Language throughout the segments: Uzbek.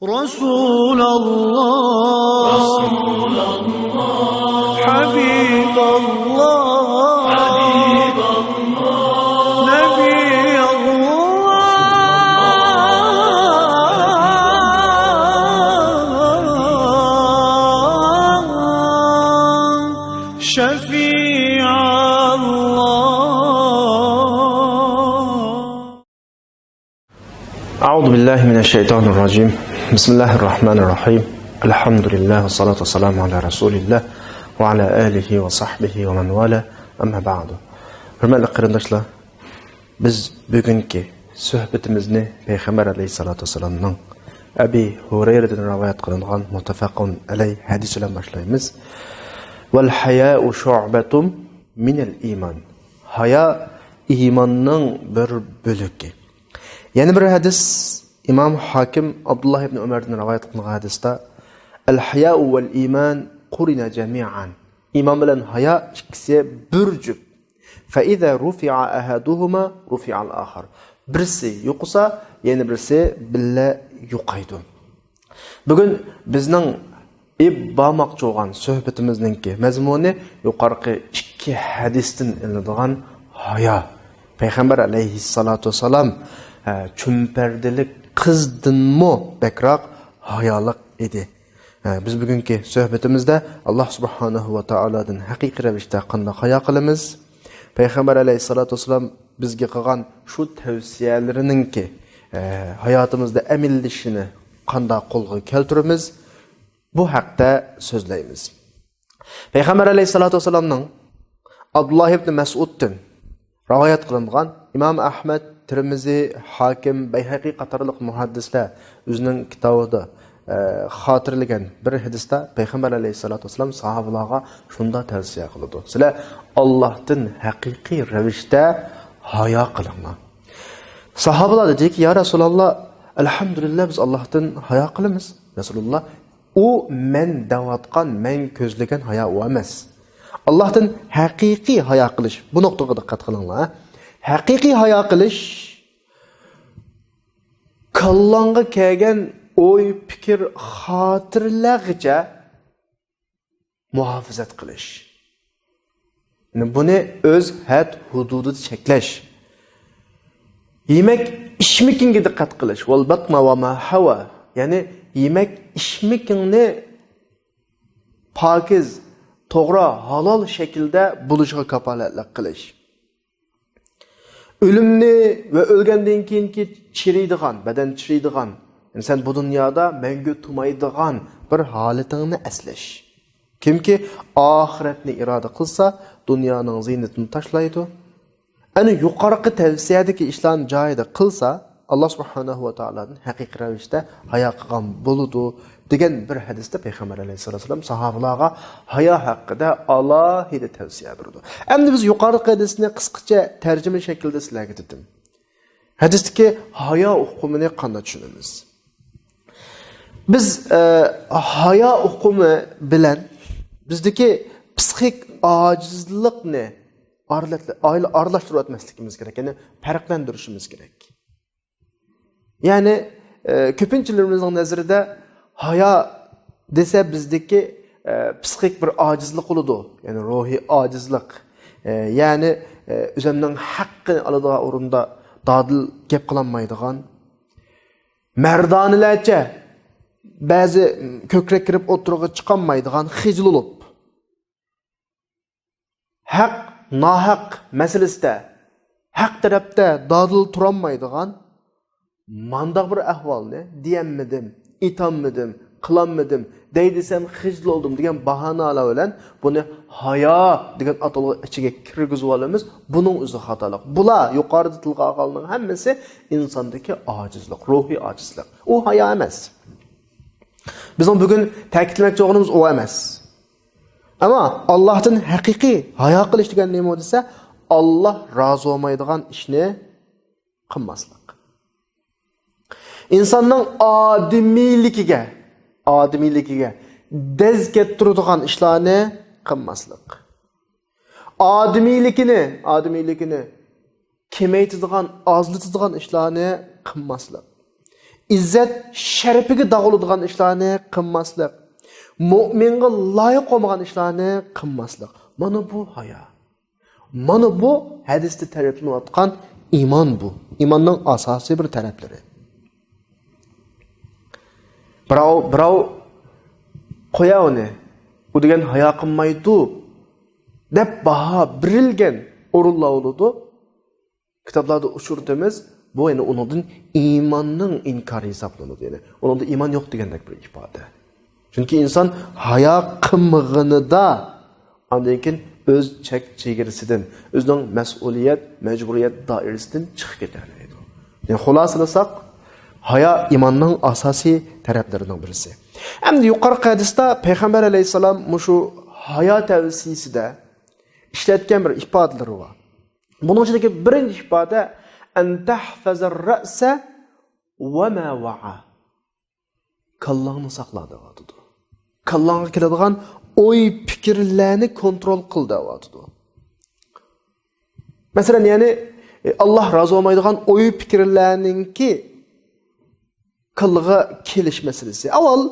رسول الله حبيب الله نبي الله شفيع الله. أعوذ بالله من الشيطان الرجيم. بسم الله الرحمن الرحيم. الحمد لله والصلاة والسلام على رسول الله وعلى آله وصحبه ومن والاه. أما بعد. Hürmetli qarindoshlar, biz bugungi suhbatimizni Payg'ambar alayhisolatu vasallamning Abi Hurayradan rivoyat qilingan muttafaqun alayh hadis bilan boshlaymiz. Val haya'u shu'batun min al-iman. Haya iymonning bir bo'ligi. Yana bir hadis İmam Hakim Abdullah ibn Umar'dan rivayet qilgan hadisda al-haya'u vel iman qurina jami'an. İman bilan haya ikkisi bir jup. Fa iza rufi'a ahaduhuma rufi'a al-akhar. Birisi yo'qsa, yana birisi billa yo'qaydi. Bugun bizning ibbamoqchi bo'lgan suhbatimizningki mazmuni yuqorqi ikki hadisdan ilinadigan haya. Payg'ambar alayhissalatu vasallam chumpardilik qizdinmi bekroq hayolik edi. Biz bugungi suhbatimizda Alloh subhanahu va taolodan haqiqiy ravishda qanday hayo qilamiz? Payg'ambar alayhissalatu vasallam bizga qilgan shu tavsiyalarininki hayotimizda amillishini qanday qo'lga keltiramiz? Bu haqda so'zlaymiz. Payg'ambar alayhissalatu vasallamning Abdullah ibn Mas'uddan rivoyat qilingan İmam Ahmad, Tirmizi, Hakim, Bayhaqi qatorliq muhaddislar o'zining kitobida xotirlagan bir hadisda Payg'ambar alayhissalatu vasallam sahobalarga shunda tavsiya qildi. Sizlar Allohdan haqiqiy ravishda hayo qilinglar. Sahobalar dediki, ya Rasululloh, alhamdulillah biz Allohdan hayo qilamiz. Rasululloh, u men davatgan, men ko'zlagan hayo emas. Allohdan haqiqiy hayo qilish. Bu nuqtaga diqqat qilinglar. Haqiqiy hayo qilish kallanga kelgan o'y, fikr, xotirlargacha muhofazat qilish. Buni o'z had hududida cheklash. Yemak, ichmakingga diqqat qilish. Val batma va ma hawa. Ya'ni yemak, ichmakingni pokiz, to'g'ri, halol shaklda bo'lishiga kafolatlik qilish. Ölümni ve ölgenden keyinki çiriydigan, beden çiriydigan, yani sen bu dünyada mengü tumaydigan bir haletini esleş. Kimki ahiretini irade kılsa, dünyanın ziynetini taşlaydı. Yani yukarıki tavsiyedeki işlerin cayida kılsa, Allah subhanahu wa ta'ala'nın hakiki ravishda haya qilgan buludu degan bir hadisda Peygamber aleyhissalatu vesselam sahabalarga haya haqqida alohida tavsiya berdi. Endi biz yuqorqi hadisni qisqacha tarjima shaklida sizlarga dedim. Hadisdagi haya hukmini qanday tushunamiz? Biz haya hukmi bilan bizdagi psixik ojizlikni aralashtirib o'tmasligimiz kerak, ya'ni farqlantirishimiz kerak. Yani köpünçülerimizin nazarında haya dese bizdeki psixik bir acizlik oludu. Yani ruhi acizlik. Yani üzerinden hakkını aladığı orunda dadil gep kılanmaydıgan. Merdanilerce bazı kökrek kirip oturuğa çıkanmaydıgan hicil olup. Hak, nahak meselesinde hak tarafta dadil turanmaydıgan mandaq bir ahvolni diyemmedim, itanmedim, qılanmedim, deydisem hicil oldum degan bahanalar bilan buni haya degan atalgı ichiga kirgizib olamiz. Bunun o'zi xatolik. Bular yuqorida tilga olganning hammasi insondagi ojizlik, ruhiy ojizlik. U haya emas. Bizning bugun ta'kidlamoqchi bo'lganimiz u emas. Ammo Allohdan haqiqiy haya qilish degan nima desa, Alloh rozi bo'lmaydigan ishni qilmaslik. İnsanın adimiligiga dez kettiradigan ishlarni qilmaslik. Adimiylikini kemaytiradigan, azlatadigan ishlarni qilmaslik. izzat sharafiga dog'iladigan ishlarni qilmaslik, mu'minga loyiq bo'lmagan ishlarni qilmaslik. Mana bu hayo. Mana bu hadisda ta'riflanayotgan iymon bu. Iymonning asosiy bir taraflari. Birov qo'ya uni, u degan hayo qilmaydi deb baho berilgan o'rinlar bo'ladi. Kitoblarda uchurtimiz bu yani onundan imanның inkari hisoblanadi. Yani onunda iman yo'q degandek bir ifoda. Chunki inson hayo qilmaganida undan keyin o'z chek chegarasidan, o'zining mas'uliyat, majburiyat doirasidan chiqib ketadi. Yani xulosalasak, hayo imanның asosiy taraflaridan birisi. Endi yuqorqi hadisda payg'ambar alayhisalom mushu hayo tavsiyasida ishlatgan bir ifodalari bor. Bunun içindeki birinci ifade en tahfazar ra'sa ve ma wa'a. Kallağını sakla devatıdı. Kallağına keladigan oy fikirlerini kontrol kıl devatıdı. Mesela yani Allah razı olmaydigan oy fikirlerininki kallağa keliş meselesi. Avval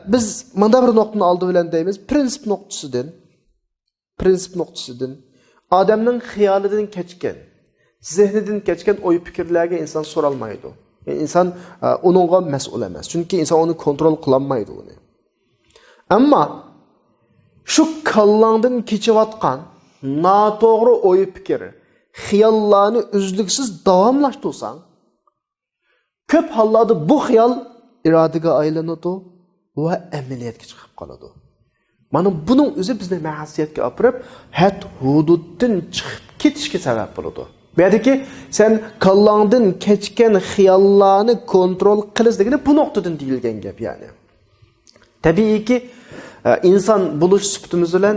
biz manda bir noktani aldı bilen deymiz. Prinsip noktasıdın. Adamның xiyalidan keçken, zihnidan keçken oy fikirlerge insan soralmaydı. Yani insan onunla mesul emas. Çünkü insan onu kontrol kılanmaydı onu. Ama şu kallangdan keçivatkan natoğru oy fikir, xiyallarını üzlüksüz davamlaştırsan, köp hallarda bu xiyal iradega aylanadi ve ameliyatga chiqib qoladi. Mana bunun o'zi bizni ma'siyatga olib, had hududdan chiqib ketishga sabab bo'ladi. Bu yerdagi sen kallangdan kechgan xiyollarni kontrol qilish degani bu nuqtadan deyilgan gap yani. Tabiiyki inson bo'lish sifatimiz bilan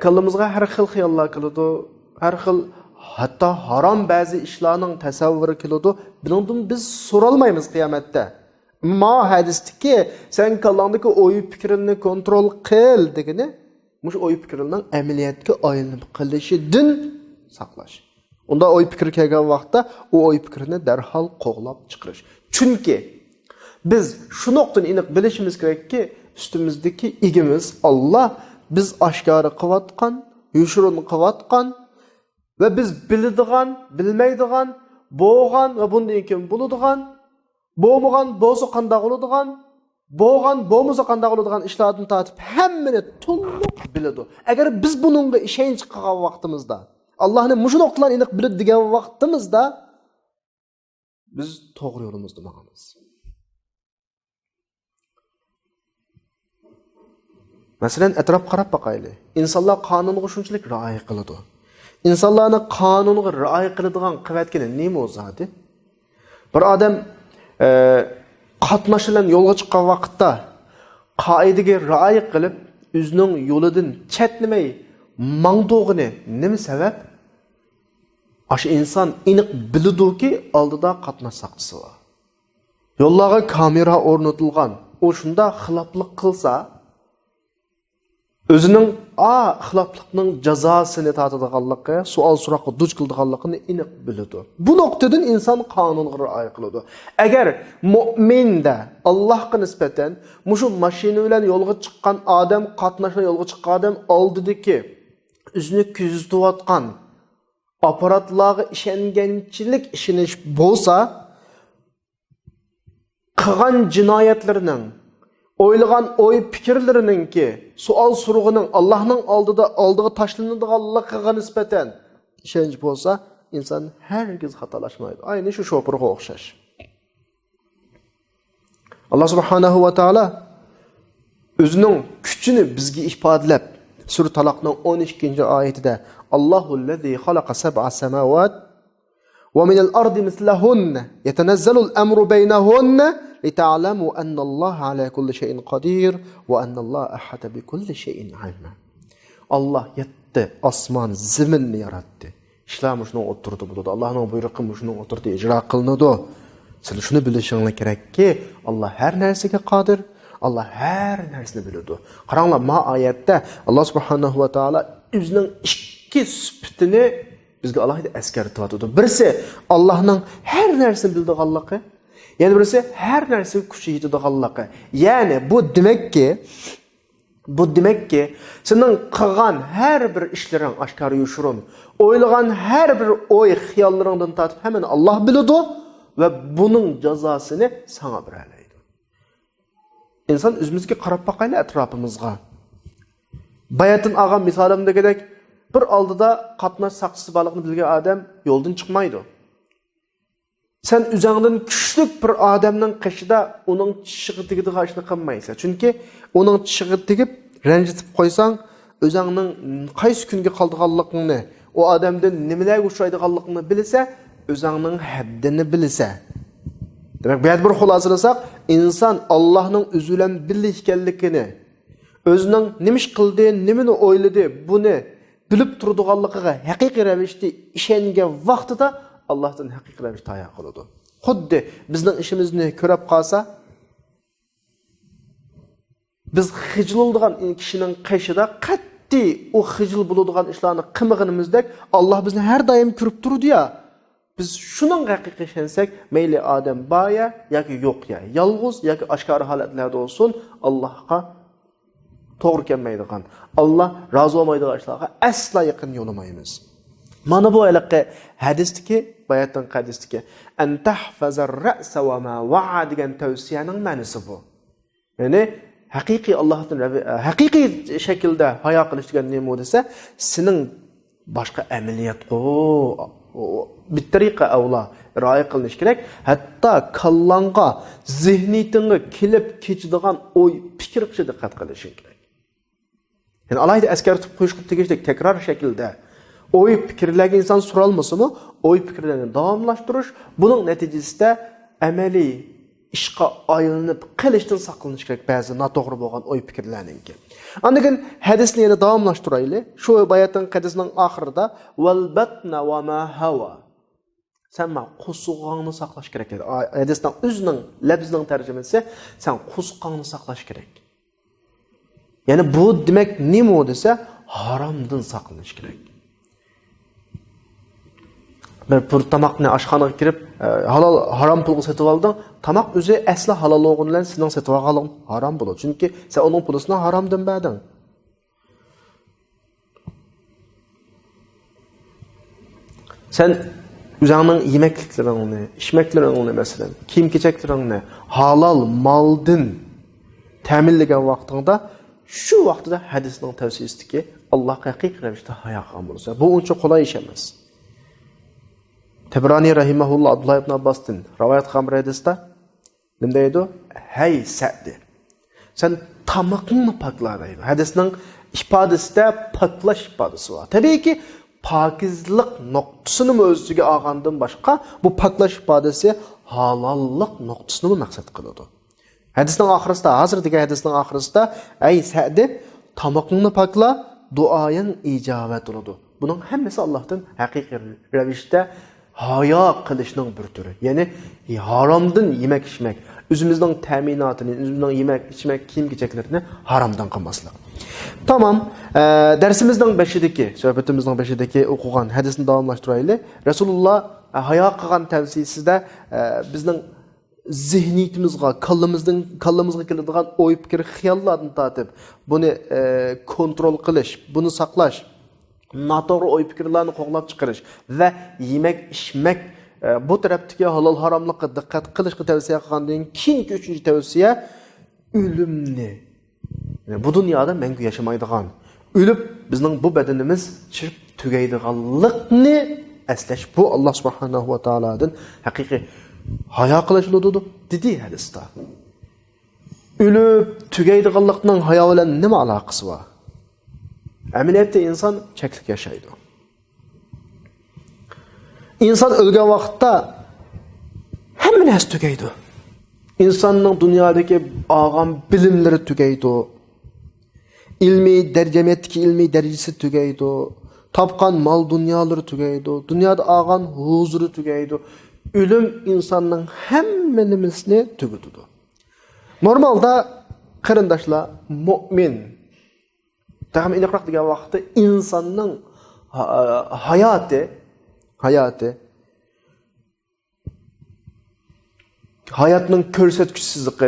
kallamizga har xil xiyollar keladi, har xil hatto harom ba'zi ishlarning tasavvuri keladi. Bundan biz so'ralmaymiz qiyomatda. Ma hadisdeki sen kallangdaki oy fikrini kontrol qil degani, mush oy fikrining amaliyotga aylanib qilishidan saqlash. Unda oy fikri kelgan vaqtda o oy fikrini darhol qo'g'lab chiqarish. Chunki biz shu nuqtani aniq bilishimiz kerakki, üstimizdeki igimiz Allah biz oshkora qilayotgan, yushurin qilayotgan ve biz biladigan, bilmaydigan, bo'lgan va bundan keyin bo'ladigan bo'lmagan bo'lsa qanday bo'ladigan, bo'lgan bo'lmasa qanday bo'ladigan ishlardan tortib hammani to'liq biladi. Agar biz buningga ishonch qilgan vaqtimizda, Allohning mushu nuqtalarni aniq bilib degan vaqtimizda biz to'g'ri yo'limizda bo'lamiz. Masalan, atrof qarab boqaylik. İnsanlar qonunga shunchalik rioya qiladi. İnsanlarni qonunga rioya qiladigan qilayotgani nima o'zi? Bir odam qatnashilan yo'lga chiqqan vaqtda qoidaga rioya qilib, o'zining yo'lidan chetlamay mangdog'ini nima sabab? Ash inson aniq bilidiki, oldida qatnash saqchisi bor. Yo'llarga kamera o'rnatilgan. O shunda xiloflik qilsa, o'zining xiloflikning jazosini tortadiganligi, savol so'roqqa duch keladiganligini aniq biladi. Bu nuqtadan inson qonunga rioya qiladi. Agar mu'minda Allohga nisbatan mushu mashina bilan yo'lga chiqqan odam, qatnashgan yo'lga chiqqan odam oldidagi o'zini kuzatayotgan apparatlarga ishonganchilik ishonish bo'lsa, qilgan jinoyatlarining o'ylagan o'y fikrlarininki savol so'rog'ining Allohning oldiga tashlanadiganligiga nisbatan ishonch bo'lsa, inson hargiz xatolashmaydi. Ayni shu shopirga o'xshash. Alloh subhanahu va taolo o'zining kuchini bizga ifodalab, Sura Talaqning 12-oyatida Allohullazi xalaqa sab'a samawat va minal ardi mislahunna yatanazzalul amru baynahunna لتعلموا أن الله على كل شيء قدير وأن الله أحاط بكل شيء علما. Allah yetti asman ziminni yarattı. İşler şunu oturdu burada. Allah'ın buyruğu şunu oturdu, icra kılındı. Sen şunu bilişin gerek ki Allah her nersege kadir. Allah her nersini biliyordu. Qaranglar, ma ayette Allah subhanahu wa taala özünün iki sıfatını bizge Allah'ı eskertiyatdı. Birisi Allah'ın her nersini bildiği Allah'ı. Yana birisi har narsa kuchi yetadiganligi. Ya'ni bu demakki, sening qilgan har bir ishlaring oshkor yushurun, o'ylagan har bir o'y xiyollaringdan tortib hammani Alloh biladi va buning jazosini sana beradi. İnsan o'zimizga qarab boqaylik atrofimizga. Bayatın olgan misolimdagidek bir oldida qatnash saqchisi borligini bilgan odam yo'ldan chiqmaydi. Sen o'zingdan kuchli bir odamning qishida uning chishig'i tegadigan ishni qilmaysan. Chunki uning chishig'i tegib ranjitib qo'ysang, o'zingning qaysi kunga qoldiganligingni, o odamdan nimalarga uchraydiganligingni bilsa, o'zingning haddini bilsa. Demek bu bir xulosalasak, inson Allohning o'zi bilan birga ekanligini, o'zining nima ish qildi, nimani o'yladi, buni bilib turadiganligiga haqiqiy ravishda ishongan vaqtida Allohdan haqiqiy ravishda tayoq qiladi. Xuddi bizning ishimizni ko'rib qolsa, biz xijil bo'lgan kishining qishida qat'iy o xijil bo'ladigan ishlarni qilmaganimizdek, Alloh bizni har doim ko'rib turdi-ya. Biz şunun haqiqiy ishonsak, mayli odam boya yoki yo'q ya, yolg'iz yoki oshkor holatlarda olsun, Allohga to'g'ri kelmaydigan, Alloh rozi bo'lmaydigan ishlarga asla yaqin yo'lamaymiz. Mana bu aloqa hadisdagi, bayatdan hadisdagi an tahfazar ra'sa va ma wa'a degan tavsiyaning ma'nosi bu. Ya'ni haqiqiy Allohdan haqiqiy shaklda hayo qilish degan nima desa, sening boshqa amaliyat bir tariqa avla rioya qilinish kerak. Hatto kallanga, zihniyatingga kelib kechadigan o'y fikr-ga diqqat qilishing kerak. Yani alayda askartib qo'yishib tegishlik takror shaklda o'y fikrlarga inson suralmasimi, o'y fikrlarni davomlashtirish, buning natijasida amaliy ishqa aylanib qilishdan saqlanish kerak ba'zi noto'g'ri bo'lgan o'y fikrlarninki. Andan hadisni yana davomlashtiraylik. Shu bayatning hadisning oxirida val batna va ma hawa. Sen qusug'ingni saqlash kerak edi. Hadisning o'zining labzining tarjimasi sen qusug'ingni saqlash kerak. Ya'ni bu demak nima desa, haromdan saqlanish kerak. Bir pul tamoqni oshxonaga kirib, halol harom pulga sotib olding, tamoq o'zi asli halol bo'lgan bilan sening sotib olganing harom bo'ladi. Chunki sen uning pulisini haromdan berding. Sen o'zingning yemekliklaringni, ichmaklaringni masalan, kiyim-kechaklaringni halol moldan ta'minlagan vaqtingda, shu vaqtida hadisning tavsiyasidagi Alloh haqiqiy ravishda hayo qilgan bo'lsa, bu uncha qulay ish emas. Tabrani rahimahulloh Abdullah ibn Abbas'tan rivoyat qilgan hadisda nima deydi? Hey Sa'di. Sen tamoqni pokla deydi. Hadisning ifodasida poklash ifodasi bor. Tabiiyki pokizlik nuqtasini o'ziga olgandan boshqa bu poklash ifodasi halollik nuqtasini maqsad qiladi. Hadisning oxirisida, hozirgi hadisning oxirisida ey Sa'di, tamoqni pokla, duoying ijobat bo'ladi. Buning hammasi Allohdan haqiqiy ravishda hayo qilishning bir turi. Ya'ni haromdan yemak ichmak, o'zimizning ta'minotini, o'zimizning yemak ichmak, kiyim-kechaklarini haromdan qilmaslik. Tamam, darsimizning 5idagi, suhbatimizning 5idagi o'qigan hadisni davomlashtiraylik. Rasululloh hayo qilgan tavsiyasida bizning zihniyatimizga, kallamizga keladigan o'y fikr, xiyollarni tortib, buni kontrol qilish, buni saqlash, noto'g'ri o'y fikrlarni qo'g'lab chiqarish va yemak ichmak bu tarafdagi halol haromlikqa diqqat qilishga tavsiya qilgandan keyingi 3-chi tavsiya o'limni. Bu dunyoda mangu yashamaydigan, o'lib bizning bu badanimiz chirib tugaydiganlikni eslash. Bu Alloh subhanahu va taolodan haqiqiy hayo qilishlidir dedi hadisda. O'lib tugaydiganlikning hayo bilan nima aloqasi bor? Amaliyotda inson cheklik yashaydi. İnson o'lgan vaqtda hamma narsa tugaydi. İnsonning dunyodagi olgan bilimlari tugaydi. Ilmiy darajadagi ilmiy darajasi tugaydi. Topgan mol dunyolari tugaydi. Dunyoda olgan huzuri tugaydi. O'lim insonning hamma nimasini tugutadi. Normalda qarindoshlar mu'min Tağım iniqroq degan vaqtda insonning hayoti hayotning ko'rsatkichisizligi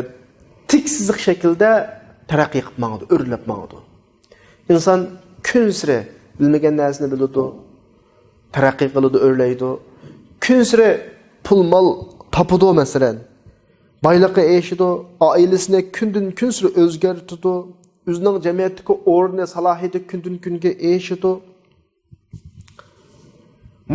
tiksizlik shaklda taraqqiy qilib mangdi, o'rlab mangdi. Inson kun sari bilmagan narsani biladi, taraqqiy qiladi, o'rlaydi. Kun sari pul mol topadi masalan. Boyliqqa erishadi, oilasini kundan kun sari o'zgartirdi, o'zining jamiyatdagi o'rni, salohiyati kundan kunga erishadi.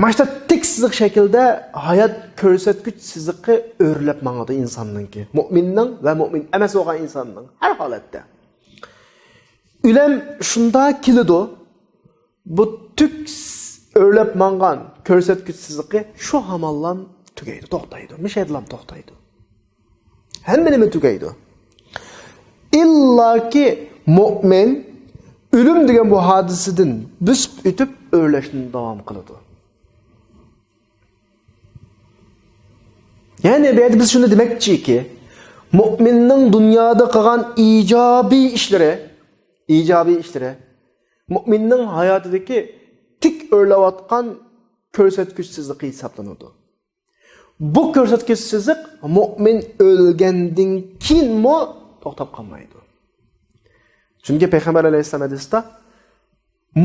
Mana tiksizlik shaklda hayot ko'rsatkichisizligi o'rlab mangdi insonninki. Mu'minning va mu'min emas bo'lgan insonning har holatda. Ulam shunda keladi. Bu tiks o'rlab mangan ko'rsatkichisizligi shu hamallan tugaydi, to'xtaydi. Mishaydilam to'xtaydi. Hamma tugaydi. Illaki mu'min o'lim degan bu hodisadan bisib o'tib o'rlashni davom qiladi. Yani biz şunu demekçi mu'minning dunyoda qilgan ijobiy ishlari, mu'minning hayotidagi tik o'rlayotgan ko'rsatkichisizlik hisoblanadi. Bu ko'rsatkichisizlik mu'min o'lgandan keyinmi to'xtab qolmaydi. Chunki payg'ambar alayhisalom hadisda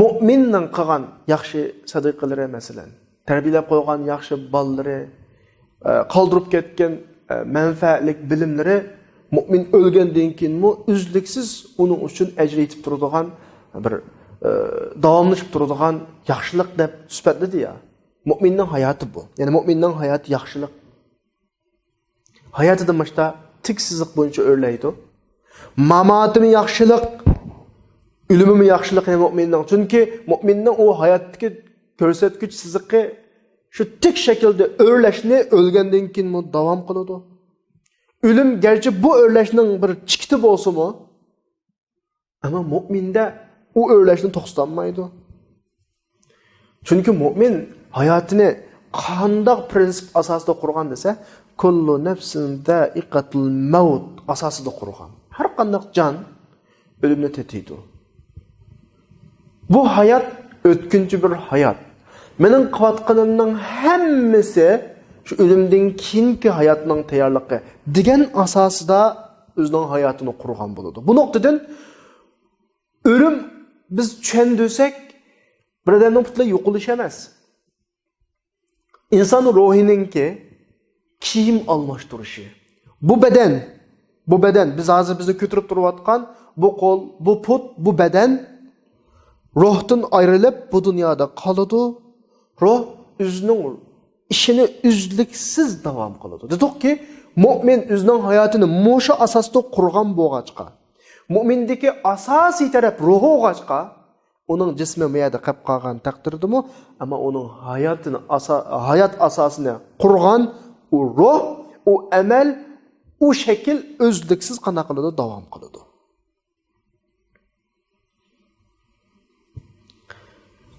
mu'minning qilgan yaxshi sadiqalari masalan, tarbiyalab qo'ygan yaxshi bolalari, qoldirib ketgan manfaatlik bilimlari mu'min o'lgandan keyinmi uzluksiz uning uchun ajr yetib turadigan bir davomlashib turadigan yaxshilik deb sifatladi ya. Mu'minning hayoti bu. Ya'ni mu'minning hayoti yaxshilik. Hayotida mashta tiksizlik bo'yicha o'rlaydi. Mamotimi yaxshilik, o'limimi yaxshilik mu'minning. Chunki mu'minning u hayotdagi ko'rsatkichisizligi şu tik şekilde o'rlashni o'lgandan keyin davom qiladi. O'lim gerçi bu o'rlashning bir chikiti bo'lsa-mu, ammo mu'minda u o'rlashni to'xtatmaydi. Chunki mu'min hayotini qanday prinsip asosida qurgan desa, kullu nafsin da'iqatul maut asosida qurgan. Har qanday jon o'limni tetiydi. Bu hayot o'tkinchi bir hayot. Mening qilayotganimning hammasi shu o'limdan keyingi hayotning tayyorligi degan asosida o'zining hayotini qurgan bo'ladi. Bu nuqtadan o'lim biz tushundirsak, bir odamning butunlay yo'qolishi emas. İnson ruhininki kiyim almashtirishi. Bu beden biz hozir bizni ko'tarib turayotgan bu qo'l, bu put, bu beden ruhdan ayrilib bu dunyoda qoladi. Ruh o'zining ishini uzluksiz davom qiladi. Dedikki, mu'min o'zining hayotini mo'sha asosda qurgan bo'lg'achqa, mu'mindagi asosiy taraf ruhi bo'lg'achqa, uning jismi miyada qolib qolgan taqdirdimi, ammo uning hayot asosini qurgan u ruh, u amal, u shakl uzluksiz qana qiladi, davom qiladi.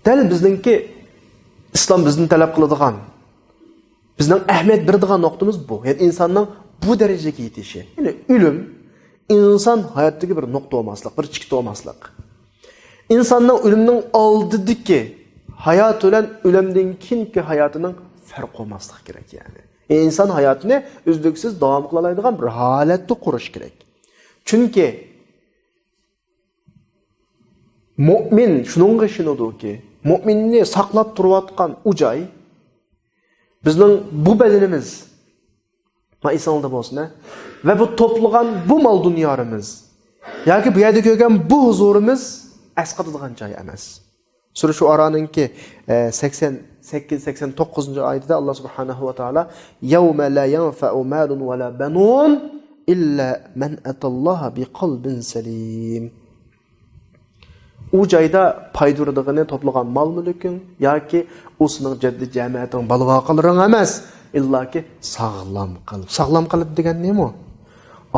Dal bizningki İslam bizni talab qiladigan, bizning ahamiyat beradigan nuqtamiz bu. Yani insonning bu darajaga yetishi. Ya'ni o'lim inson hayotdagi bir nuqta olmaslik, bir chikta olmaslik. İnsonning o'limning oldidagi hayot bilan o'limdan keyingi hayotining farqi olmaslik kerak yani. İnson hayotini uzluksiz davom qila oladigan bir holatda qurish kerak. Chunki mu'min shuningga ishonadiki, mu'minni saqlab turayotgan u joy bizning bu bedenimiz ma'isonda bo'lsin va bu to'plagan bu mol dunyorimiz yoki bu yerda ko'rgan bu huzurimiz asqatadigan joy emas. Sura Shu'araninki 88-89-oyatida Alloh subhanahu va taolo yawma la yanfa'u malun va la banun illa man atalloha biqalbin salim. U joyda paydo'rdig'ini to'plagan mol-mulking yoki o'sining jaddi jamiyatining balvoqalaring emas, illoki sog'lom qalb degan nima?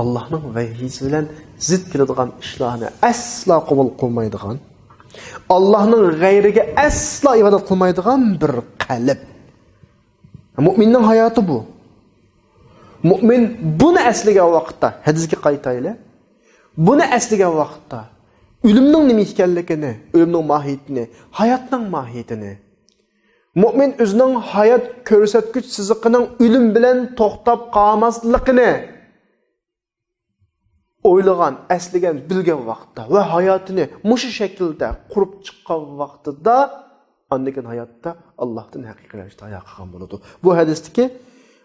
Allohning vahiysi bilan zid keladigan ishlarni aslo qabul qilmaydigan, Allohning g'ayriga aslo ibodat qilmaydigan bir qalb. Mu'minning hayoti bu. Mu'min buni asligan vaqtda, hadisga qaytaylik. Buni asligan vaqtda o'limning nima ekanligini, o'limning mohiyatini, hayotning mohiyatini, Mu'min o'zining hayot ko'rsatgich siziqining o'lim bilan to'xtab qolmasligini o'ylagan, asligan, bilgan vaqtda va hayotini mushu shaklda qurib chiqqan vaqtida andikin hayotda Allohdan haqiqiy ravishda hayo qilgan bo'ladi. Bu hadisdagi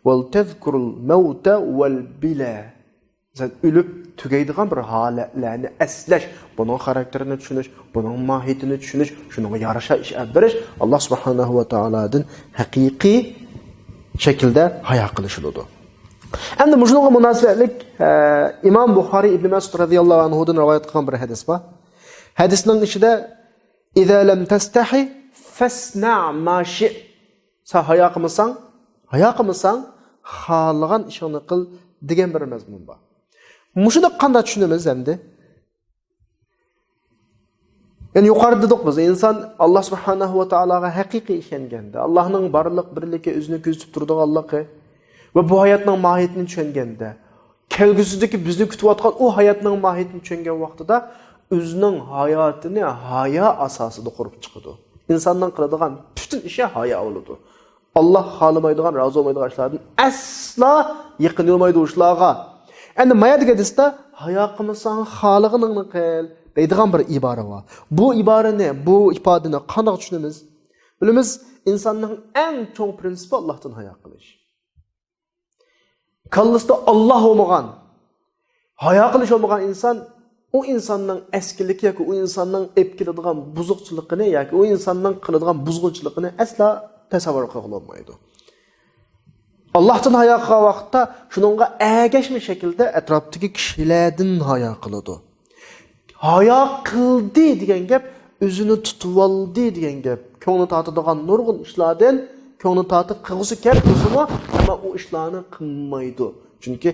val tazkurul mauta val bila. Sen ölüp tugaydigan bir holatlarni eslash, buning xarakterini tushunish, buning mohiyatini tushunish, shunga yarasha ish olib berish Alloh subhanahu va taolodan haqiqiy shaklda hayo qilishiladi. Endi bunga munosabatlik Imom Buxoriy ibn Mas'ud radhiyallohu anhu dan rivoyat qilgan bir hadis bor. Hadisning ichida "Iza lam tastahi fasna' ma shi." Sen hayo qilmasang, xohlagan ishingni qil degan bir mazmun bor. Mushuni qanday tushunamiz endi? Yani yuqorida dedik biz inson Alloh subhanahu va taologa haqiqiy ishonganda, Allohning barliq birlikka o'zini ko'zitib turadiganligi va bu hayotning mohiyatini tushunganda, kelgusidagi bizni kutayotgan u hayotning mohiyatini tushungan vaqtida o'zining hayotini hayo asosida qurib chiqadi. İnsandan qiladigan butun ishi hayo bo'ladi. Allah xolamaydigan, rozi bo'lmaydigan ishlardan asla yaqin olmaydi ushlarga. Endi mayadagi hadisda hayo qilmasang xolig'ingni qil deydigan bir ibora bor. Bu iborani, bu ifodani qanday tushunamiz? Bilamiz, insonning eng cho'ng prinsipi Allohdan hayo qilish. Kallasida Alloh bo'lmagan, hayo qilish bo'lmagan inson o insonning eskiligi yoki o insonning epkiladigan buzuqchiligini yoki o insonning qiladigan buzg'unchiligini asla tasavvur qila olmaydi. Allohdan hayo qilgan vaqtda shuningga ergashma shaklda atrofdagi kishilardan hayo qiladi. Hayo qildi degan gap o'zini tutib oldi degan gap. Ko'ngli tortadigan nurg'un ishlardan ko'ngli tortib qilg'isi kelmasimi, ammo u ishlarni qilmaydi. Chunki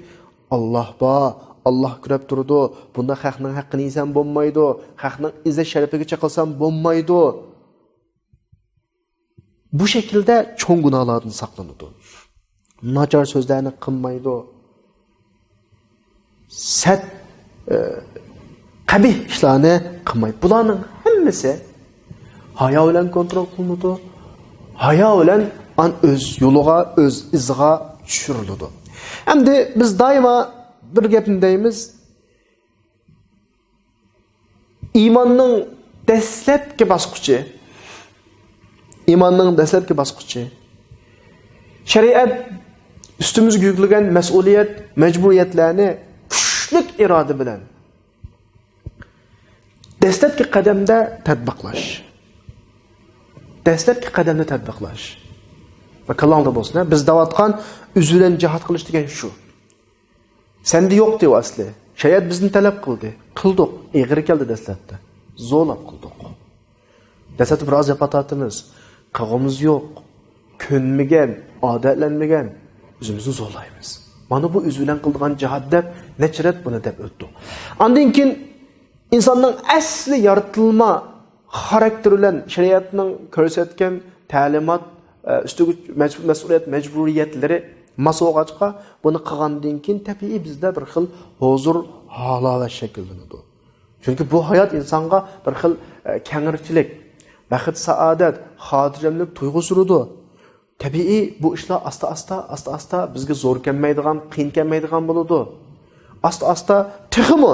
Alloh bor, Alloh ko'rib turadi. Bunda xalqning haqqini yesam bo'lmaydi, xalqning izzat sharafiga chaqilsam bo'lmaydi. Bu şekilde çoğun günahlardan saklanıdı. Nacar sözlerini kılmaydı. Set, kabih işlerini kılmaydı. Bunların hemmesi haya ile kontrol kılınıdı. Haya ile an öz yoluğa, öz izğa düşürüldü. Hem de biz daima bir gepindeyimiz. İmanın deslepki basqıcı, İmanның dastlabki bosqichi. Shariat üstümüzge yükleyen mas'uliyat, majburiyatlarni kuchli iroda bilan dastlabki qadamda tatbiqlash. Dastlabki qadamda tatbiqlash. Va kalonda bo'lsin, biz davatgan üzülen jihad qilish degan shu. Sende yo'q deb asli. Shariat bizni talab qildi. Qildik. Ig'ir keldi dastlabda. Zo'lab qildik. Dastlabda biroz yapatatimiz. Qavımız yok, könmegen, adetlenmegen, özümüzü zorlayımız. Bana bu üzülen kıldığın cihad dep, neçiret bunu dep öttü. Andın ki, insanın asli yaratılma karakterilen şeriatının körsetken talimat, üstüge mesuliyet, mecburiyetleri masoğaçka, bunu kıgandın ki, tabii bizde bir xil huzur, hala ve şekillenidi. Çünkü bu hayat insanga bir xil kengirchilik, baxit, saadet, xotirjamlik tuyg'usirudu. Tabii bu ishlar asta bizga zo'r kelmaydigan, qiyin kelmaydigan bo'ladi. Asta texmi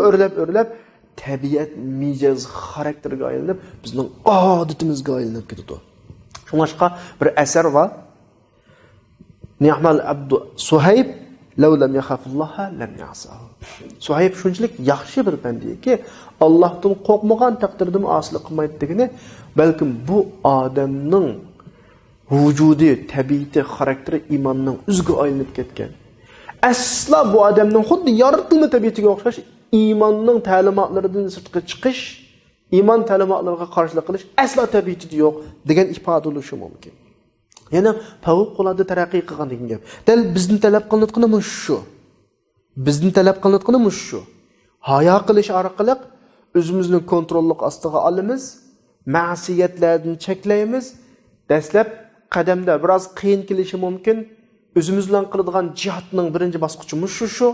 o'rlab tabiat, mijoz, xarakterga aylanib, bizning odatimizga aylanib ketadi. Shunga bir asar var. Ni'mal abdu Suhayb law lam yakhafulloha lam ya'sahu. Suhayb shunchalik yaxshi bir bandiki, Allohdan qo'rqmagan taqdirda osili qilmaydi degani, balkim bu odamning vujudi, tabiati, xarakteri imonning o'ziga aylanib ketgan. Asla bu odamning xuddi yoritilma tabiatiga o'xshash imonning ta'limotlaridan sirtqa chiqish, iymon ta'limotlariga qarshilik qilish asla tabiatida yo'q degan ifoda bo'lishi mumkin. Yana favqulodda taraqqiy qilgan degan gap. Dal bizni talab qilinayotganimiz shu. Bizni talab qilinayotganimiz shu. Hayo qilish orqali o'zimizni kontrollik ostiga olamiz, ma'siyatlardan cheklaymiz. Dastlab qadamda biroz qiyin kelishi mumkin. O'zimiz bilan qiladigan jihatning birinchi bosqichimiz shu.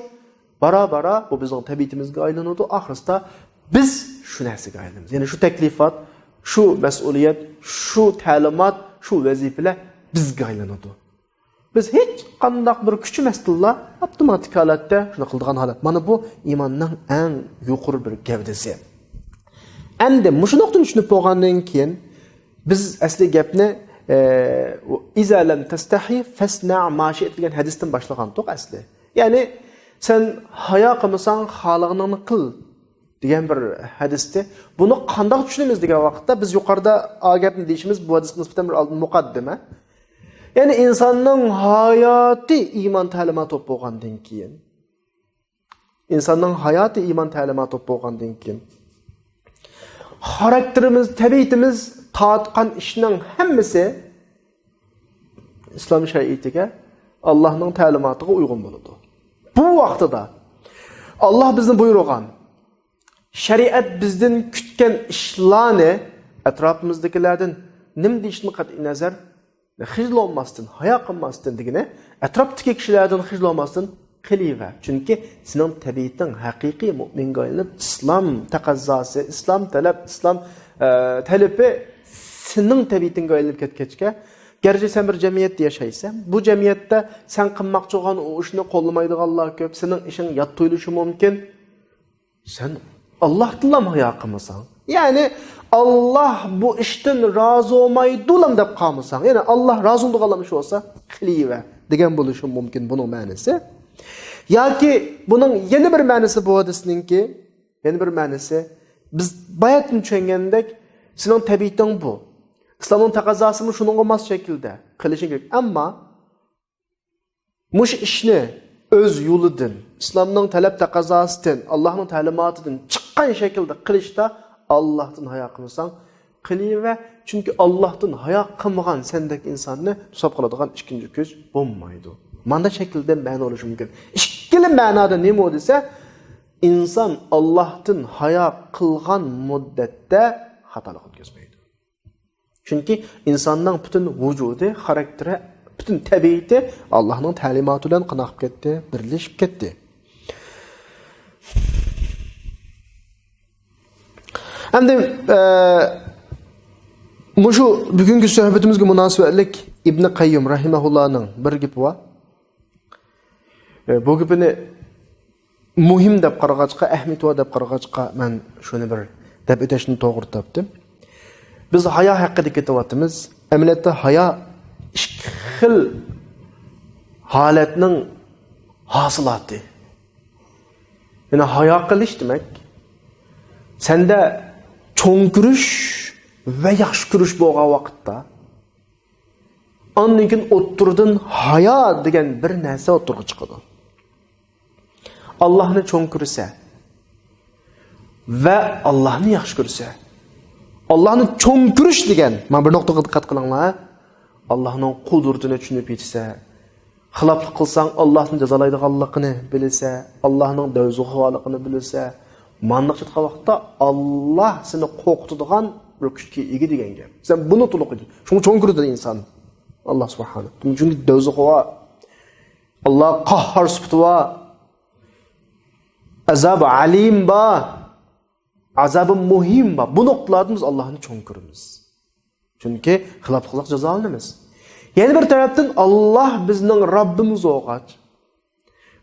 Bara bu bizning tabiatimizga aylanadi. Oxirida biz shu narsaga aylanamiz. Ya'ni shu taklifot, shu mas'uliyat, shu ta'limot, şu vazifeler bizga aylanadi. Biz hech qandaq bir kuch emasdilla, avtomatik holatda shuni qildigan holat. Mana bu iymonning eng yuqori bir gavdasi. Endi mushu nuqtani tushunib bo'lgandan keyin biz asli gapni iza lam tastahi fasna ma shi'ta degan hadisdan boshlagan to'q asli. Ya'ni sen hayo qilmasang xolig'ingni qil degan bir hadisda buni qanday tushunamiz degan vaqtda biz yuqorida gapni deyishimiz bu hadisga nisbatan bir oldin muqaddima. Yani insanın hayatı iman ta'limoti bo'lgandan keyin, insanın hayatı iman ta'limoti bo'lgandan keyin, xarakterimiz, tabiatimiz tatqan ishning hammasi islom shariatiga, Allohning ta'limotiga uyg'un bo'ladi. Bu vaqtida Alloh bizni buyurgan, shariat bizdan kutgan ishlarni atrofimizdagilardan nim deyishni qat'iy nazar xijil olmasdan, haya qilmasdan degine, atrofdagi kishilardan xijil olmasdan qiliver. Chunki sening tabiating haqiqiy mu'minga aylanib, islom taqozosi, islom talab, islom talabi sening tabiatingga aylanib ketgachga, garchi sen bir jamiyatda yashaysan, bu jamiyatda sen qilmoqchi bo'lgan o ishni qo'llamaydiganlar ko'p, sening ishing yot tuyulishi mumkin. Sen Allohdan haya qilmasan, ya'ni Allah bu ishdan rozi olmaydilam deb qolmasan, ya'ni Allah rozi bo'lgan ish bo'lsa qiliver degan bo'lishi mumkin buning ma'nosi. Yoki buning yana bir ma'nosi bu hadisninki, yana bir ma'nosi biz bayatni tushungandek, sening tabiating bu. Islomning taqozosini shuningga mos shaklda qilishing kerak. Ammo mush ishni o'z yo'lidan, islomning talab taqozosidan, Allohning ta'limotidan chiqqan shaklda qilishda Allah'tan haya qilsang qiliver, chunki Allohdan haya qilmagan sendek insonni hisob qiladigan ikkinchi ko'z bo'lmaydi. Mana shaklda ma'no olishi mumkin. Ikkili ma'noda nima desa, inson Allohdan haya qilgan muddatda xatolik o'tkazmaydi. Chunki insonning butun vujudi, xarakteri, butun tabiati Allohning ta'limoti bilan qanaqib ketdi, birlashib ketdi. Endi mushu bugungi suhbatimizga munosabatlik Ibn Qayyim rahimahullohning bir gapi bor. Bu gapini muhim deb qarag'achqa, ahamiyatli deb qarag'achqa men shuni bir deb o'tashni to'g'ri topdim. Biz hayo haqida ketyapmiz. Amaliyotda hayo ikki xil holatning hosiloti. Ya'ni hayo qilish demak senda cho'ng ko'rish va yaxshi ko'rish bo'lgan vaqtda ondan keyin o'ttirdan hayo degan bir narsa o'ttirga chiqadi. Allohni cho'ng ko'rsa va Allohni yaxshi ko'rsa, Allohni cho'ng ko'rish degan, men bir nuqtaga diqqat qilinglar. Allohning qudratini tushunib yetsa, xiloflik qilsang Allohni jazolaydiganligini bilsa, Allohning do'zaxoligini bilsa, manlıq çıtqa vaqtda Allah seni qo'rqitadigan bir kuchga ega degan gap. Sen buni to'liq eding. Shuni cho'ng ko'rdi inson. Allah subhanahu. Chunki do'zax va Allah qahhar sifati va azab alim ba, azabı muhim ba. Bu nuqtalarimiz Allohni cho'ng ko'ramiz. Chunki xilof qilib jazo olamiz. Yana bir tarafdan Allah bizning Robbimiz o'g'ach.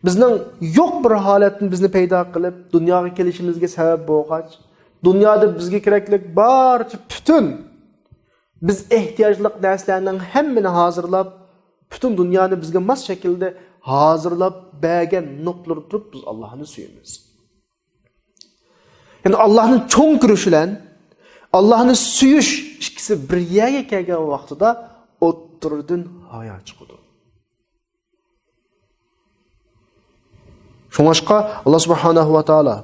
Bizning yo'q bir holatni bizni paydo qilib, dunyoga kelishimizga sabab bo'lg'ach, dunyoda bizga kerakli barcha butun biz ehtiyojli narsalarning hammani hozirlab, butun dunyoni bizga mos shaklda hozirlab bergan nuqtalar turib biz Allohni suyamiz. Ya'ni Allohni cho'ng ko'rish bilan Allohni suyish ikkisi bir yerga kelgan vaqtida o'ttirdan hayo chiqadi. Şuңашqa Allah subhanahu wa ta'ala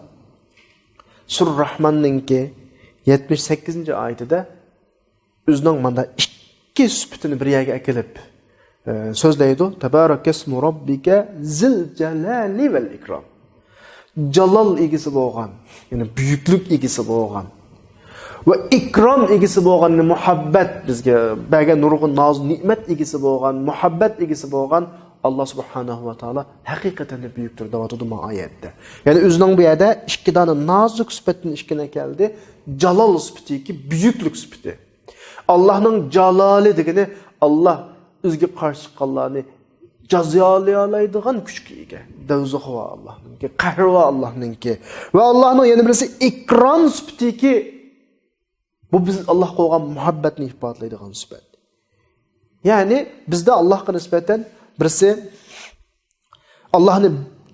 Sur Rahman'ninki 78. ayetida o'zining manda ikki sifatini bir yerga kelib so'zlaydi. Tabarakasmu robbika zil jalali vel ikram. Jalal egisi bo'lgan, ya'ni buyuklik egisi bo'lgan va ikrom egisi bo'lgan, muhabbat bizga bergan nurg'un noz ne'mat egisi bo'lgan, muhabbat egisi bo'lgan Allah subhanahu wa ta'ala haqiqatan buyukdir deyotdi bu oyatda. Ya'ni o'zining bu yerda ikki dona nozik sifatni ishkina keldi. Jalol sifatiki buyuklik sifati. Allah'ның jalali degeni Allah o'ziga qarshi chiqqanlarni jazolayalaydigan kuchga ega. Dozaq va Allohninki, qahr va Allohninki. Va Allohning yana birisi ikrom sifatiki bu biz Alloh qo'ygan muhabbatni ifodalaydigan sifat. Ya'ni bizda Allohga nisbatan birisi Allohni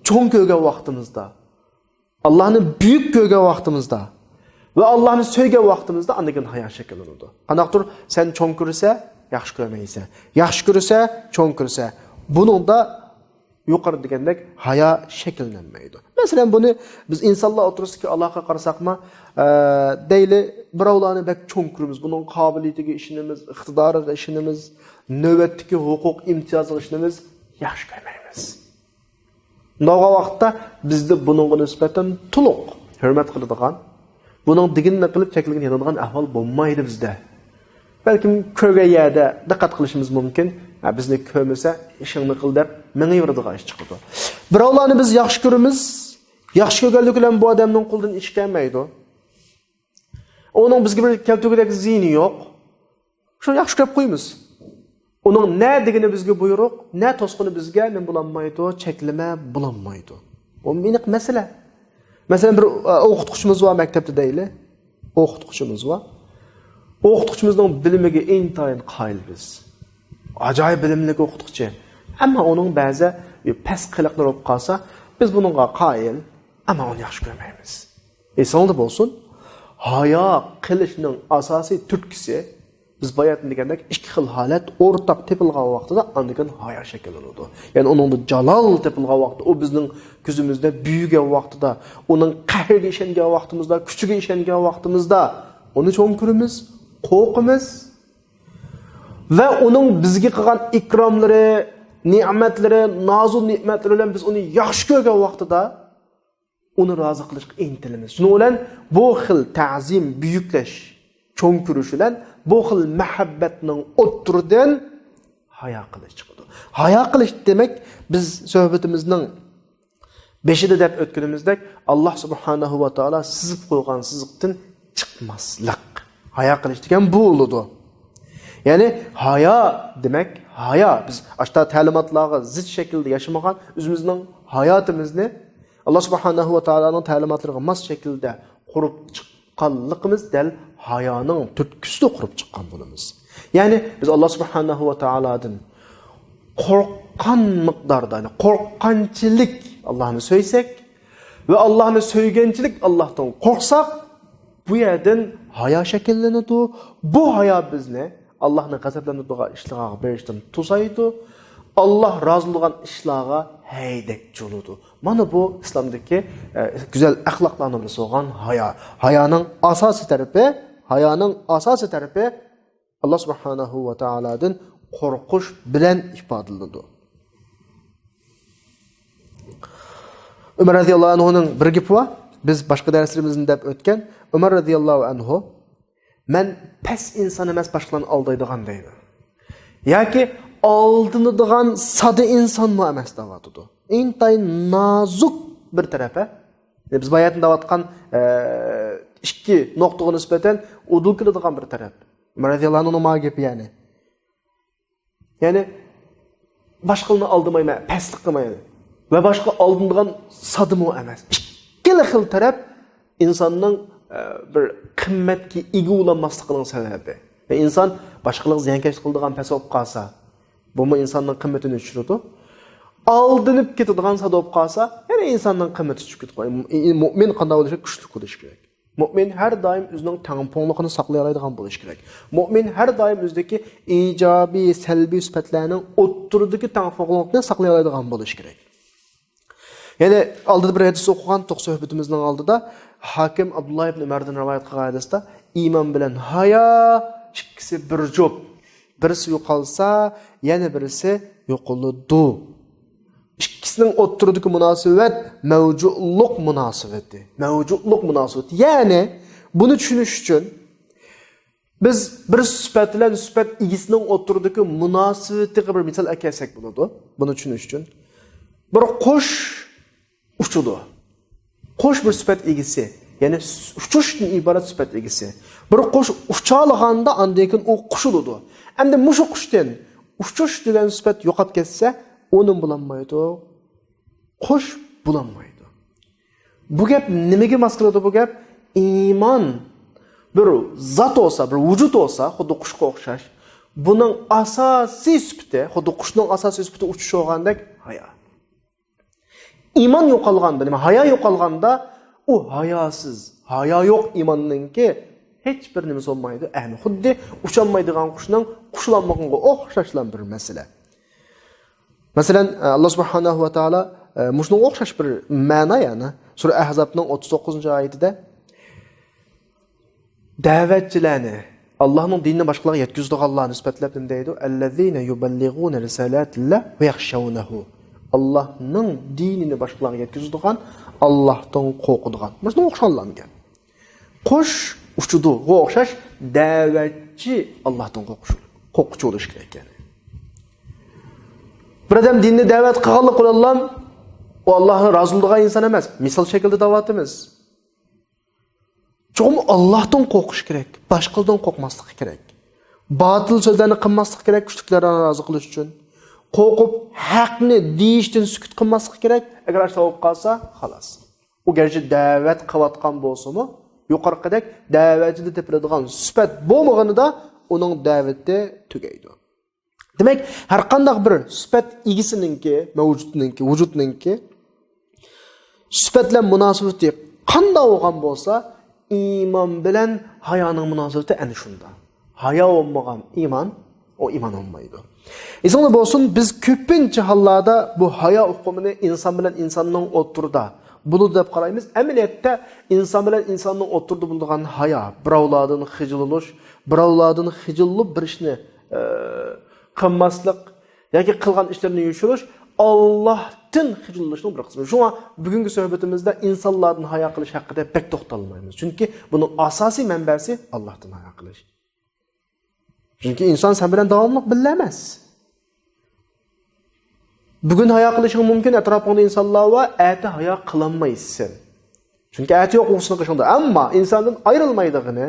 cho'ng ko'rgan vaqtimizda, Allohni buyuk ko'rgan vaqtimizda va Allohni so'ygan vaqtimizda andagan hayo shakllanadi. Qanaqdir sen cho'ng ko'rsa, yaxshi ko'rmaysan. Yaxshi ko'rsa, cho'ng ko'rsa, buningda yuqori degandek hayo shakllanmaydi. Masalan, buni biz insonlar o'tirsak Allohga qarasaqmi, deyli birovlarni bak cho'ng ko'ramiz. Buning qobiliyatiga ishonamiz, iqtidoriga ishonamiz, navbatdagi huquq imtiyozga ishonamiz, yaxshi ko'rmaymiz. Nova vaqtda bizda buningga nisbatan to'liq hurmat qiladigan, buning diginni qilib chekilgan yanadigan ahvol bo'lmaydi bizda. Balkim ko'rgan yerda diqqat qilishimiz mumkin. Bizni ko'rmasa, ishingni qil deb menga yuradigan ish chiqadi. Birovlarni biz yaxshi ko'ramiz, yaxshi ko'rganlik bilan bu odamning qo'lidan ish kelmaydi. Uning bizga bir keltirgudek ziyni yo'q. Shuni yaxshi ko'rib qo'yamiz. Uning ne degini bizga buyruq, ne to'sqini bizga men bulanmaydi, cheklama bulanmaydi. Bu meniq masala. Masalan, bir o'qituvchimiz bor maktabda deyli. O'qituvchimiz bor. O'qituvchimizning bilimiga intayin qoyil biz. Ajoyib bilimli o'qituvchi. Ammo uning ba'zi past qiliqlar bo'lib qolsa, biz buningga qoyil, ammo uni yaxshi ko'rmaymiz. Esonda bo'lsin, hayo qilishning asosiy turtkisi biz bayatın degandek ikki xil holat o'rtaq tepilgan vaqtida andigan hayo shakllanadi. Ya'ni uningda jalol tepilgan vaqtda, o bizning ko'zimizda büyügen vaqtida, uning qahriga ishongan vaqtimizda, kuchiga ishongan vaqtimizda uni cho'ng ko'ramiz, qo'rqimiz va uning bizga qilgan ikromlari, ne'matlari, nozul ne'matlari bilan biz uni yaxshi ko'rgan vaqtida uni rozi qilishga intilamiz. Shuning bilan bu xil ta'zim, buyuklash, cho'ng ko'rish bilan bu xil muhabbatning o'ttiridan hayo qilish chiqadi. Hayo qilish demak biz suhbatimizning beshida deb o'tganimizdek Alloh subhanahu va taolo sizib qo'ygan siziqdan chiqmaslik. Hayo qilish degan bu bo'ladi. Ya'ni hayo demak, hayo biz ashta ta'limotlarga zid shaklda yashamagan o'zimizning hayotimizni Alloh subhanahu va taoloning ta'limotlariga mos shaklda qurib chiqqanligimiz dal hayoning turtkisida qurib chiqqan bo'lamiz. Ya'ni biz Alloh subhanahu va taolodan qo'rqqan miqdorda, qo'rqqanchilik Allohni so'ysak va Allohni so'yganchilik Allohdan qo'rqsak, bu yerdan hayo shakllanadi. Bu hayo bizni Allohning g'azablanadigan ishlarga berishdan to'saydi. Allah razılığın işlağa heydek çoludu. Mana bu İslam'daki güzel ahlaklarını soğan haya. Hayanın asası tarafı Allah subhanahu ve ta'ala'dan korkuş bilen ifadılıdır. Ömer radıyallahu anhu'nun bir gibi var. Biz başka derslerimizin de ötken. Ömer radıyallahu anhu men pes insan emas başkalarını aldaydıgan deydi. Ya ki aldınıdığan sadı insan mı emas davatıdı. İntayın nazuk bir tarafa. Biz bayatın davatkan iki noktağı nispeten udul kılıdığan bir taraf. Ömer radıyallahu anhu'nun mağa gibi yani. Yani başkalarını aldımayma, peslik kılmayma. Ve başka aldınıdığan sadı mı emas. İkili xil taraf insanın bir kıymetki igi ulanmaslıqının sebebi. Ve insan başkalığı ziyankeş kıldığan pes olup kalsa, bu mu insanın kıymetini düşürüdü? Aldınıp ketadigan sada olup kalsa, yani insanın kıymeti düşüp ketadi. Mümin qanday oluşu güçlü bo'lishi kerak. Mümin her daim özünün tangponluğunu saklayalaydigan bo'lishi kerak. Mümin her daim özdeki ijobiy, salbiy sifatlarning o'ttiridagi tangponluqni saklayalaydigan bo'lishi kerak. Yani aldıda bir hadis okugan to'q suhbatimizning oldida Hakim Abdullah ibn Umardan rivoyat qilgan hadisda iman bilan haya ikkisi bir jo'p. Birisi yo'qolsa, yana birisi yo'qoladi. İkisinin o'ttiridagi munosabat mavjudlik munosabati. Mavjudlik munosabati. Yani bunu tushunish uchun biz bir sifat bilan sifat egisining o'ttiridagi munosabatiga bir misol kelsak bo'ladi. Bunu tushunish uchun bir qush uçudu. Qo'sh bir sifat egisi, ya'ni uchishdan iborat sifat egasi. Bir qush uchalganda andan keyin u qushuladi. Endi mushu qushdan uchish degan sifat yo'qolib ketsa, o'nim bulanmaydi. Qush bulanmaydi. Bu gap nimaga mas qiladi bu gap? Iymon bir zot olsa, bir vujud olsa, xuddi qushga o'xshash. Buning asosiy sifati, xuddi qushning asosiy sifati uchish bo'lgandek hayo. Iymon yo'qolganda, nima? Hayo yo'qolganda u hayosiz, hayo yo'q iymonninki hech bir nima bo'lmaydi. Ya'ni xuddi ucholmaydigan qushning qushlanmaganga o'xshashlan bir masala. Masalan, Alloh subhanahu va taolo mushunga o'xshash bir ma'no, ya'ni sura Ahzobning 39-oyatida da'vatchilarni Allohning dinini boshqalarga yetkazadiganlarni sifatlab nima deydi? Allazina yuballighuna risalatillah va yakhshawnahu. Allohning dinini boshqalarga yetkazadigan, Allohdan qo'rqadigan. Mana o'xshallangan. Qush uchudi, va o'xshash da'vatchi Allohdan qo'rquvchi bo'lish kerak ekan. Bir odam dinni da'vat qilganlik bilan o Allohning roziligiga inson emas. Misol shaklida da'vatimiz. Çoğum Allah'tan qo'rqish kerak, boshqalardan qo'rqmaslik kerak. Batil so'zlarni qilmaslik kerak, kuchliklardan rozi qilish uchun. Qo'rqib haqni deyishdan sukut qilmaslik kerak. Agar shu bo'lib qolsa, xolos. U garchi da'vat qilayotgan bo'lsa-mu, yuqorqidek da'vatchida tepiladigan sifat bo'lmaganida uning da'vati tugaydi. Demak, har qanday bir sifat egisininki, vujudninki sifatlar munosabati qanday bo'lgan bo'lsa, iman bilan hayoning munosabati ana shunda. Hayo olmagan iman, o iman olmaydi. Esingizda bo'lsin, biz ko'pincha hollarda bu hayo hukmini inson bilan insonning o'rtasida bunu deb qaraymiz. Amaliyotda inson bilan insonning o'rtasida bo'lgan hayo, birovlardan xijillish, birovlardan xijillib bir ishni qilmaslik yoki qilgan ishlarini yushirish Allah'tan xijillashning bir qismi. Shunga bugungi suhbatimizda insonlardan hayo qilish haqida pek to'xtalmaymiz. Chunki buning asosiy manbasi Allohdan hayo qilish. Chunki inson sen bilan davomli birga emas. Bugun hayo qilishing mumkin, atrofingda insonlar va ati hayo qilolmaysan. Chunki ati yo'q o'sini qilishingda, ammo insondan ayrilmaydigini,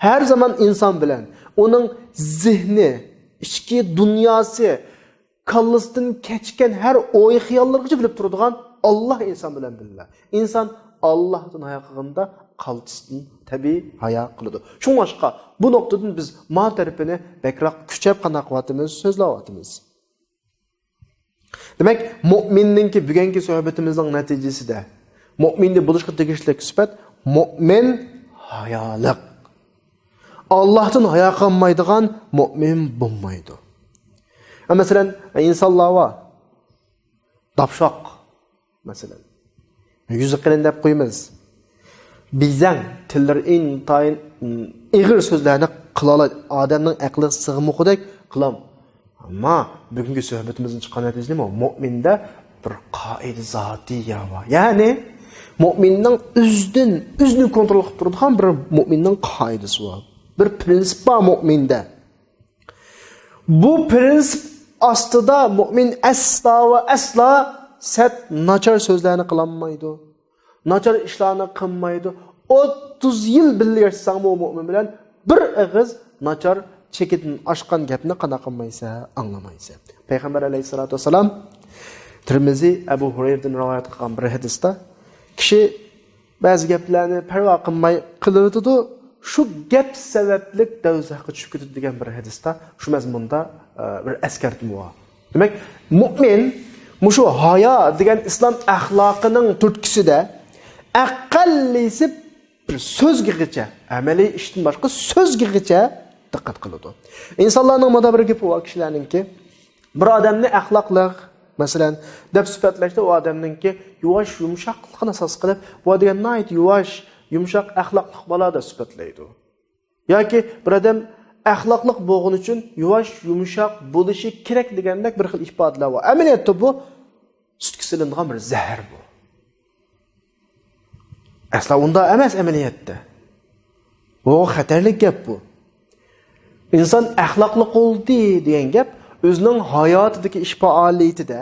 har zaman inson bilan uning zihni, ichki dunyosi, kallasidan kechgan har o'y xiyollargacha bilib turadigan Alloh inson bilan birga. Inson Allohdan hayo qilganda qalbisidan tabiiy hayo qiladi. Shunga bu nuqtadan biz ma tarafini bekroq kuchab qanaqvatimiz so'zlayapmiz. Demak, mu'minningki bugungi suhbatimizning natijasida mu'minni bo'lishga tegishli sifat mu'min hayoliq. Allohdan hayo qilmaydigan mu'min bo'lmaydi. Masalan, insonlar va dapshoq masalan yuzi qilin deb qo'yamiz. Bizang tillar intayin ig'ir so'zlarni qiloladi, odamning aqli sig'moqdek qilam. Ammo bugungi suhbatimizning chiqqan natijasi nima? Mu'minda bir qoida zotiya bor. Ya'ni mu'minning o'zini kontrol qilib turadigan bir mu'minning qoidasi bor. Bir prinsip bor mu'minda. Bu prinsip ostida mu'min asla va asla nachar so'zlarni qilolmaydi. Nachar ishlarni qilmaydi. 30 yil birga yashasang bu mu'min bilan bir og'iz nachar chekidan oshgan gapni qana qilmaysa, anglamaysa. Payg'ambar alayhisolatu vasallam Tirmizi Abu Hurayradan rivoyat qilgan bir hadisda kishi ba'zi gaplarni parvo qilmay qilardi, shu gap sababli dozaqqa tushib ketdi degan bir hadisda shu mazmunda bir eskartma bor. Demak, mu'min mushu hayo degan islom axloqining turtkisida aqallisi bir so'zgacha, amaliy ishdan boshqa so'zgacha diqqat qiladi. İnsanlarning moda bir gapi bor kishilarningki, bir odamni axloqli, masalan, deb sifatlashda u odamningki yuvosh, yumshoqlikni asos qilib, bu degan nayt yuvosh, yumshoq axloqli bolada sifatlaydi. Yoki bir odam axloqli bo'lgani uchun yuvosh, yumshoq bo'lishi kerak degandek bir xil ifodalar bor. Amaliyotda bu sutga silingan bir zahar bu. Asla unda emas amaliyotda. Bu xatarli gap bu. İnsan axloqli bo'ldi degan gap o'zining hayotidagi ish faoliyatida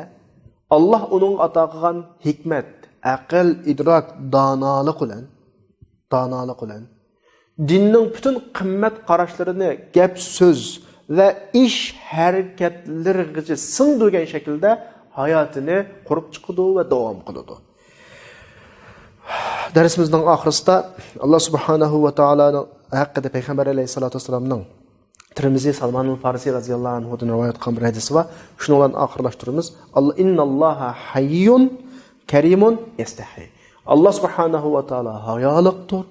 Alloh uning ato qilgan hikmat, aql, idrok, donolik bilan donolik bilan dinning butun qimmat qarashlarini gap so'z va ish harakatlariga singdirgan shaklda hayotini qurib chiqadi va davom qiladi. Darsimizning oxirisida Alloh subhanahu va taoloning haqida payg'ambar alayhisolatu vasallamning Tirmizi Salman al-Farisi radhiyallohu anhu dan rivoyat qilgan bir hadisi va shuni bilan oxirlashtiramiz. Innalloha hayyun karimun yastahi. Alloh subhanahu va taolo hayoliqdir.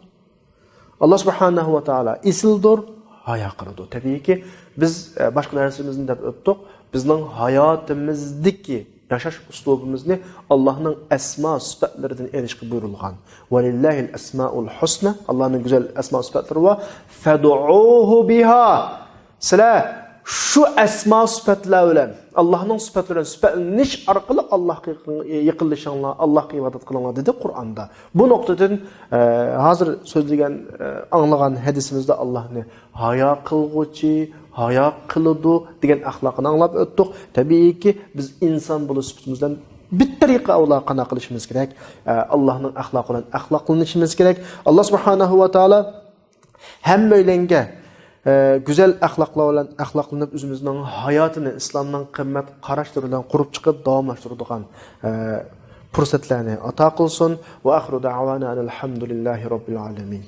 Alloh subhanahu va taolo isildir, haya qiladi. Tabiiyki biz boshqa narsalarimizni deb o'tdik. Bizning hayotimizdagi yaşaş uslubimizni Allah'ın esma sıfatlaridan erişki buyurulgan. Velillahil esmaul husna. Allah'ın güzel esma sıfatları var. Fed'uhu biha. Sizler şu esma sıfatlar bilen Allah'ın sıfatlarını sıfatlanish arqılı Allah'a yaqinlashinglar, Allah'a ibadat qilinglar dedi Qur'onda. Bu noktadan hazır so'zlagan anglagan hadisimizde Allah'ni haya qilg'uchi, haya qiladi degan axloqini anglab o'tdik. Tabiiyki biz inson bo'lish sifatimizdan bir tariqa avla qana qilishimiz kerak. Allohning axloqi bilan axloqlanishimiz kerak. Alloh subhanahu va taolo hammalarga güzel axloqlar bilan axloqlanib o'zimizning hayotini islomning qimmat qarashlari bilan qurib chiqib davomlashtiradigan fursatlarni ato qilsin. Va axiru da'wana alhamdulillahi robbil alamin.